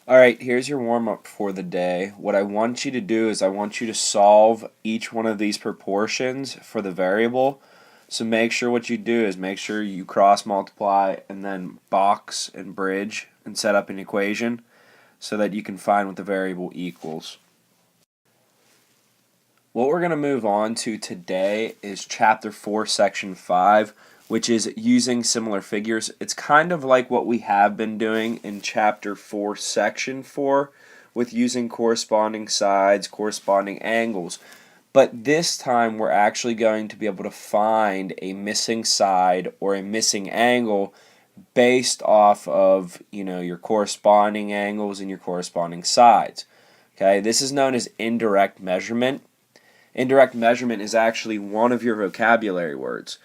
Alright, here's your warm-up for the day. What I want you to do is I want you to solve each one of these proportions for the variable. So make sure what you do is make sure you cross multiply and then box and bridge and set up an equation so that you can find what the variable equals. What we're going to move on to today is Chapter 4, Section 5, which is using similar figures. It's kind of like what we have been doing in Chapter 4, Section 4, with using corresponding sides, corresponding angles. But this time we're actually going to be able to find a missing side or a missing angle based off of, your corresponding angles and your corresponding sides. Okay, this is known as indirect measurement. Indirect measurement is actually one of your vocabulary words.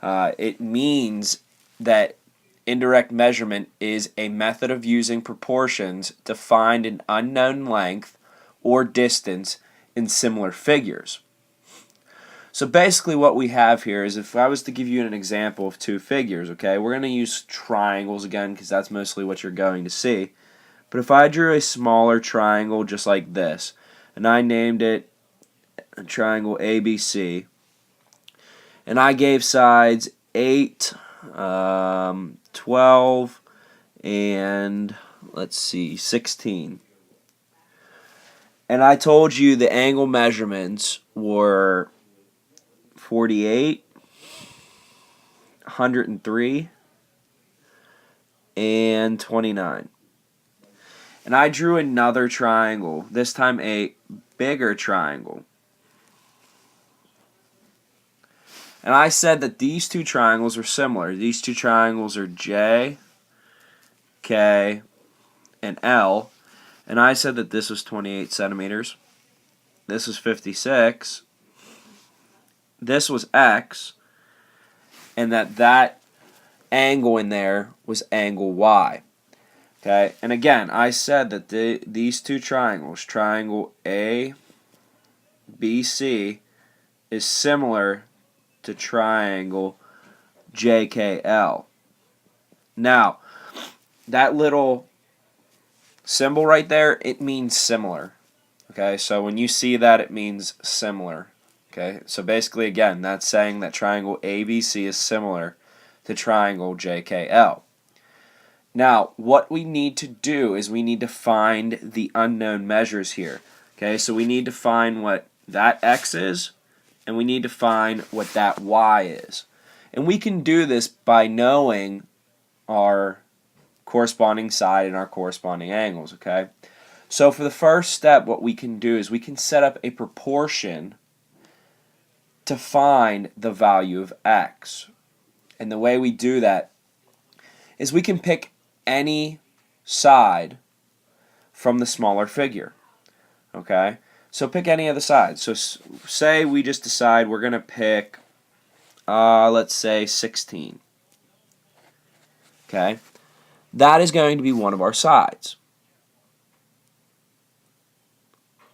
It means that indirect measurement is a method of using proportions to find an unknown length or distance in similar figures. So basically what we have here is, if I was to give you an example of two figures, okay, we're going to use triangles again because that's mostly what you're going to see. But if I drew a smaller triangle just like this, and I named it a triangle ABC, and I gave sides 8, 12, and let's see, 16. And I told you the angle measurements were 48, 103, and 29. And I drew another triangle, this time a bigger triangle. And I said that these two triangles are similar. These two triangles are J, K, and L. And I said that this was 28 centimeters. This was 56. This was X. And that angle in there was angle Y. Okay? And again, I said that these two triangles, triangle A, B, C, is similar to triangle JKL. Now, that little symbol right there, it means similar. Okay, so when you see that, it means similar. Okay, so basically, again, that's saying that triangle ABC is similar to triangle JKL. Now, what we need to do is we need to find the unknown measures here. Okay, so we need to find what that X is, and we need to find what that Y is. And we can do this by knowing our corresponding side and our corresponding angles, okay? So for the first step, what we can do is we can set up a proportion to find the value of X. And the way we do that is we can pick any side from the smaller figure, okay? So pick any of the sides. So say we just decide we're going to pick, let's say 16. Okay? That is going to be one of our sides.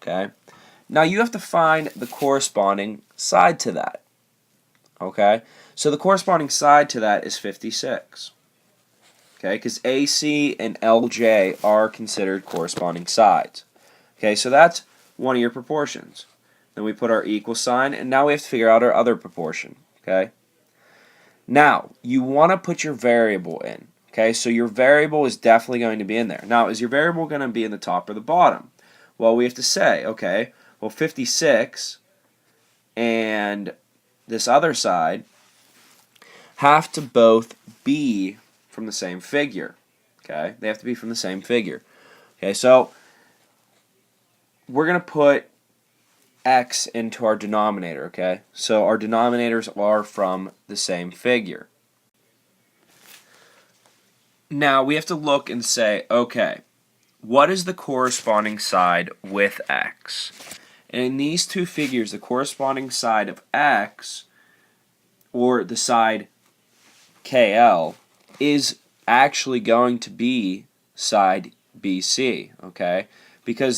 Okay? Now you have to find the corresponding side to that. Okay? So the corresponding side to that is 56. Okay? Because AC and LJ are considered corresponding sides. Okay? So that's one of your proportions. Then we put our equal sign, and now we have to figure out our other proportion. Okay? Now, you want to put your variable in. Okay? So your variable is definitely going to be in there. Now, is your variable going to be in the top or the bottom? Well, we have to say, okay, well, 56 and this other side have to both be from the same figure. Okay? They have to be from the same figure. Okay, so we're going to put X into our denominator, okay? So our denominators are from the same figure. Now we have to look and say, okay, what is the corresponding side with X? And in these two figures, the corresponding side of X, or the side KL, is actually going to be side BC, okay? Because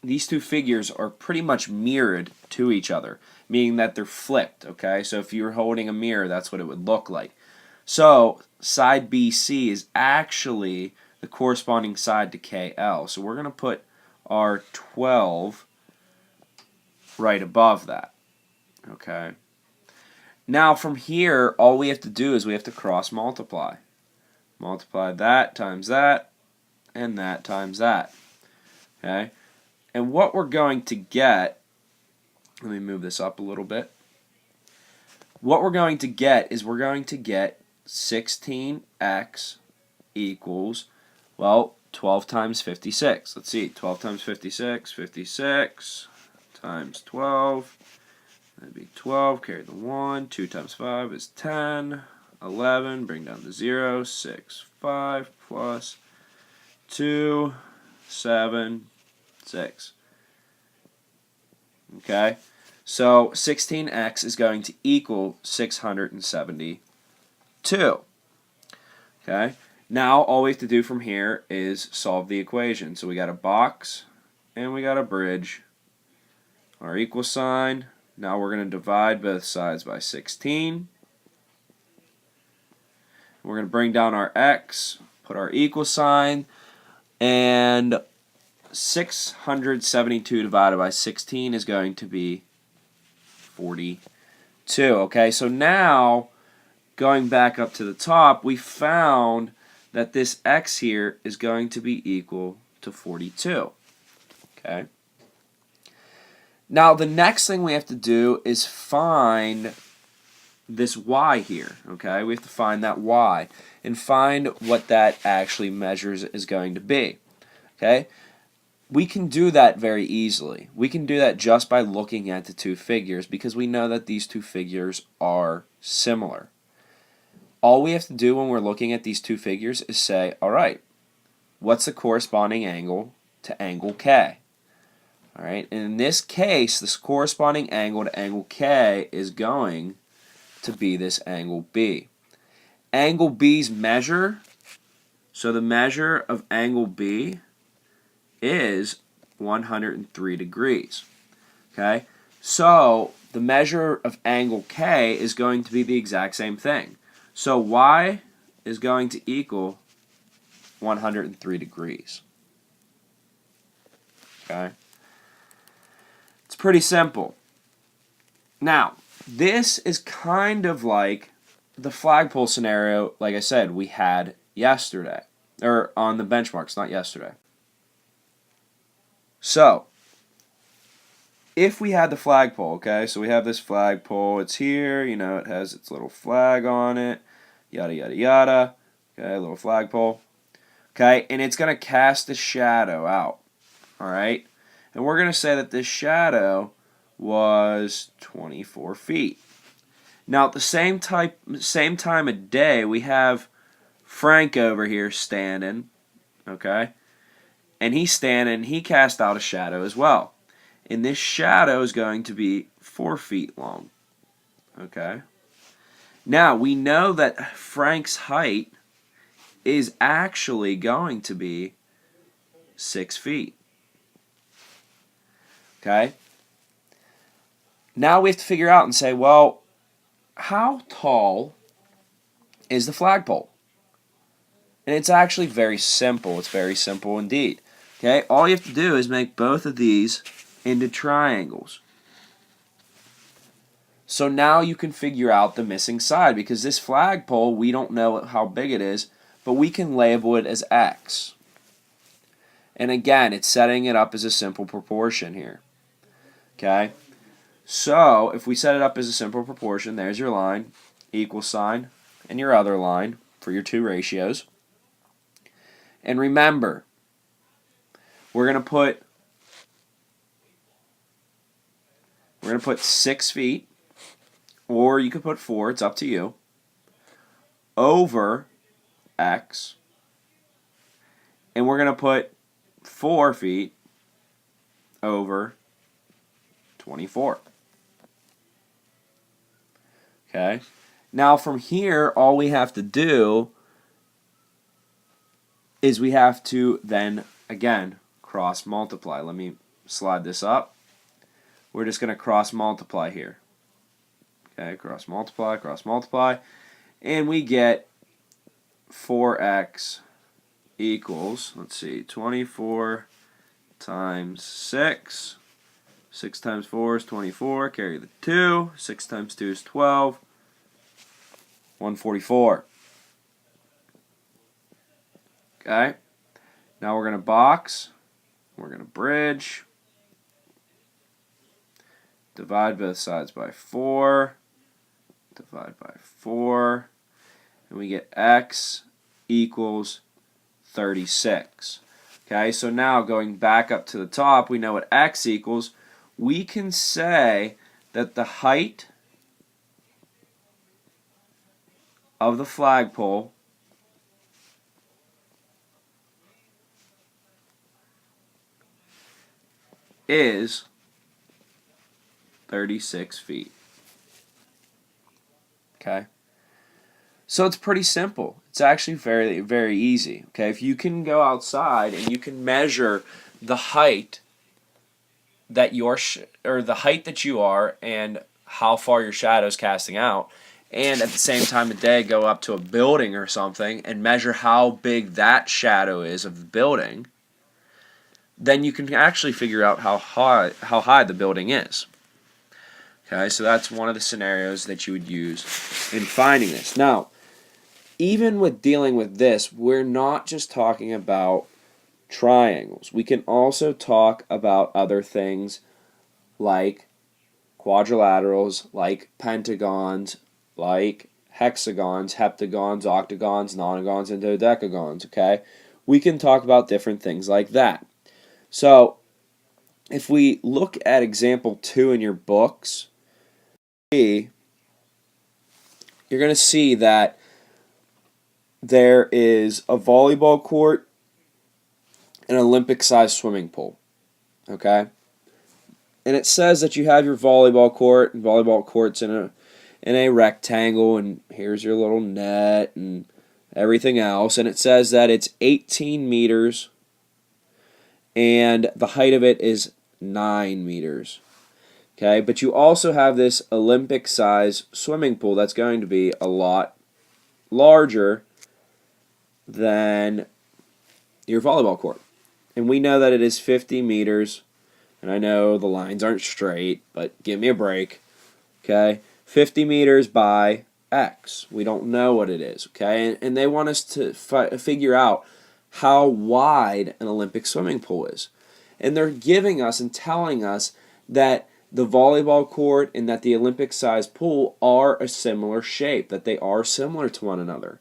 these two figures are pretty much mirrored to each other, meaning that they're flipped, okay? So if you were holding a mirror, that's what it would look like. So side BC is actually the corresponding side to KL. So we're going to put our 12 right above that. Okay. Now from here, all we have to do is we have to cross multiply. Multiply that times that, and that times that. Okay. And what we're going to get, let me move this up a little bit. What we're going to get is we're going to get 16x equals, well, 12 times 56. Let's see, 12 times 56, 56 times 12. That'd be 12, carry the 1. 2 times 5 is 10. 11, bring down the 0. 6, 5, plus 2, 7, 6. Okay, so 16x is going to equal 672. Okay, now all we have to do from here is solve the equation. So we got a box and we got a bridge. Our equal sign. Now we're going to divide both sides by 16. We're going to bring down our x, put our equal sign, and 672 divided by 16 is going to be 42. Okay, so now going back up to the top, we found that this x here is going to be equal to 42. Okay. Now the next thing we have to do is find this y here. Okay, we have to find that y and find what that actually measures is going to be. Okay. We can do that very easily. We can do that just by looking at the two figures because we know that these two figures are similar. All we have to do when we're looking at these two figures is say, all right, what's the corresponding angle to angle K? All right, and in this case, this corresponding angle to angle K is going to be this angle B. Angle B's measure, so the measure of angle B is 103 degrees. Okay, so the measure of angle K is going to be the exact same thing. So y is going to equal 103 degrees. Okay, it's pretty simple. Now, this is kind of like the flagpole scenario, like I said, we had yesterday, or on the benchmarks, not yesterday. So, if we had the flagpole, okay, so we have this flagpole, it's here, you know, it has its little flag on it, yada, yada, yada, okay, little flagpole, okay, and it's going to cast a shadow out, all right, and we're going to say that this shadow was 24 feet. Now, at the same time of day, we have Frank over here standing, okay, and he's standing, he cast out a shadow as well. And this shadow is going to be 4 feet long. Okay. Now, we know that Frank's height is actually going to be 6 feet. Okay. Now we have to figure out and say, well, how tall is the flagpole? And it's actually very simple. It's very simple indeed. Okay. All you have to do is make both of these into triangles. So now you can figure out the missing side because this flagpole, we don't know how big it is, but we can label it as X. And again, it's setting it up as a simple proportion here. Okay? So if we set it up as a simple proportion, there's your line, equal sign, and your other line for your two ratios. And remember, we're going to put 6 feet, or you could put 4, it's up to you, over X, and we're going to put 4 feet over 24. Okay? Now from here, all we have to do is we have to then, again, cross multiply. Let me slide this up. We're just going to cross multiply here. Okay, cross multiply, and we get 4x equals, let's see, 24 times 6. 6 times 4 is 24. Carry the 2. 6 times 2 is 12. 144. Okay. Now we're going to box. We're going to bridge. Divide both sides by 4. Divide by 4. And we get x equals 36. Okay, so now going back up to the top, we know what x equals. We can say that the height of the flagpole is 36 feet. Okay? So it's pretty simple. It's actually very, very easy. Okay? If you can go outside and you can measure the height that the height that you are and how far your shadow is casting out, and at the same time of day go up to a building or something and measure how big that shadow is of the building, then you can actually figure out how high the building is. Okay, so that's one of the scenarios that you would use in finding this. Now, even with dealing with this, we're not just talking about triangles. We can also talk about other things like quadrilaterals, like pentagons, like hexagons, heptagons, octagons, nonagons, and dodecagons, okay? We can talk about different things like that. So, if we look at example 2 in your books, you're going to see that there is a volleyball court, an Olympic-sized swimming pool, okay? And it says that you have your volleyball court, and volleyball court's in a rectangle, and here's your little net and everything else, and it says that it's 18 meters, and the height of it is 9 meters, okay? But you also have this Olympic-sized swimming pool that's going to be a lot larger than your volleyball court. And we know that it is 50 meters. And I know the lines aren't straight, but give me a break. Okay? 50 meters by X. We don't know what it is. Okay? And they want us to figure out how wide an Olympic swimming pool is. And they're giving us and telling us that the volleyball court and that the Olympic-sized pool are a similar shape, that they are similar to one another.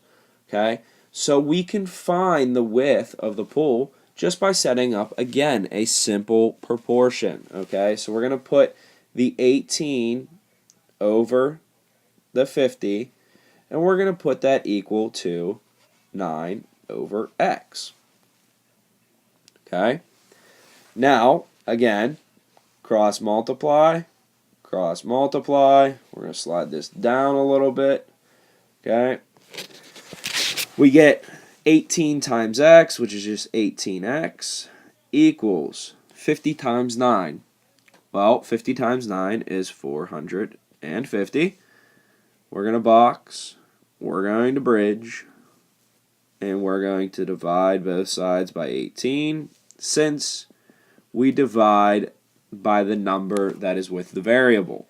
Okay? So we can find the width of the pool just by setting up, again, a simple proportion, okay? So we're going to put the 18 over the 50, and we're going to put that equal to 9 over x, okay? Now, again, cross multiply. We're going to slide this down a little bit, okay? We get 18 times x, which is just 18x, equals 50 times 9. Well, 50 times 9 is 450. We're going to box, we're going to bridge, and we're going to divide both sides by 18, since we divide by the number that is with the variable.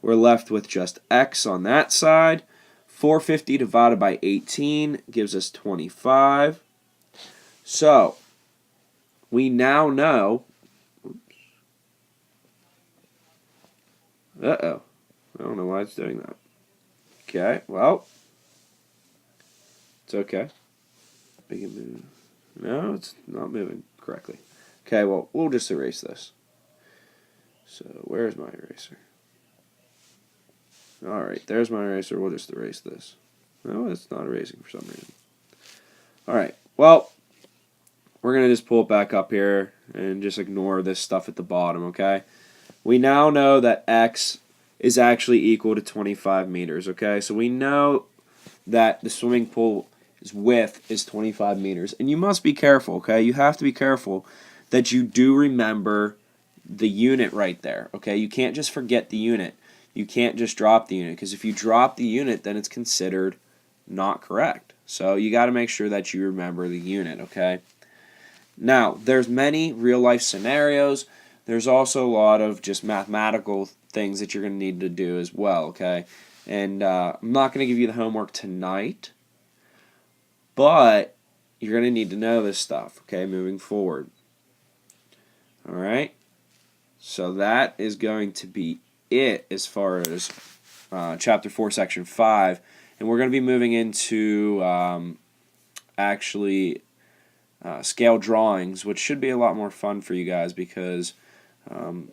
We're left with just x on that side. 450 divided by 18 gives us 25. So, we now know... Uh-oh. I don't know why it's doing that. Okay, well. It's okay. We can move. No, it's not moving correctly. Okay, well, we'll just erase this. So, where's my eraser? Alright, there's my eraser. We'll just erase this. No, it's not erasing for some reason. Alright, well, we're going to just pull it back up here and just ignore this stuff at the bottom, okay? We now know that x is actually equal to 25 meters, okay? So we know that the swimming pool's width is 25 meters. And you must be careful, okay? You have to be careful that you do remember the unit right there, okay? You can't just forget the unit. You can't just drop the unit, because if you drop the unit, then it's considered not correct. So you got to make sure that you remember the unit, okay? Now, there's many real-life scenarios. There's also a lot of just mathematical things that you're going to need to do as well, okay? And I'm not going to give you the homework tonight, but you're going to need to know this stuff, okay, moving forward. All right? So that is going to be it as far as Chapter 4, Section 5. And we're going to be moving into actually scale drawings, which should be a lot more fun for you guys because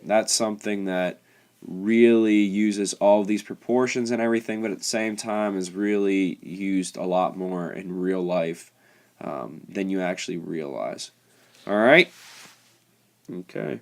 that's something that really uses all of these proportions and everything, but at the same time is really used a lot more in real life than you actually realize. All right? Okay.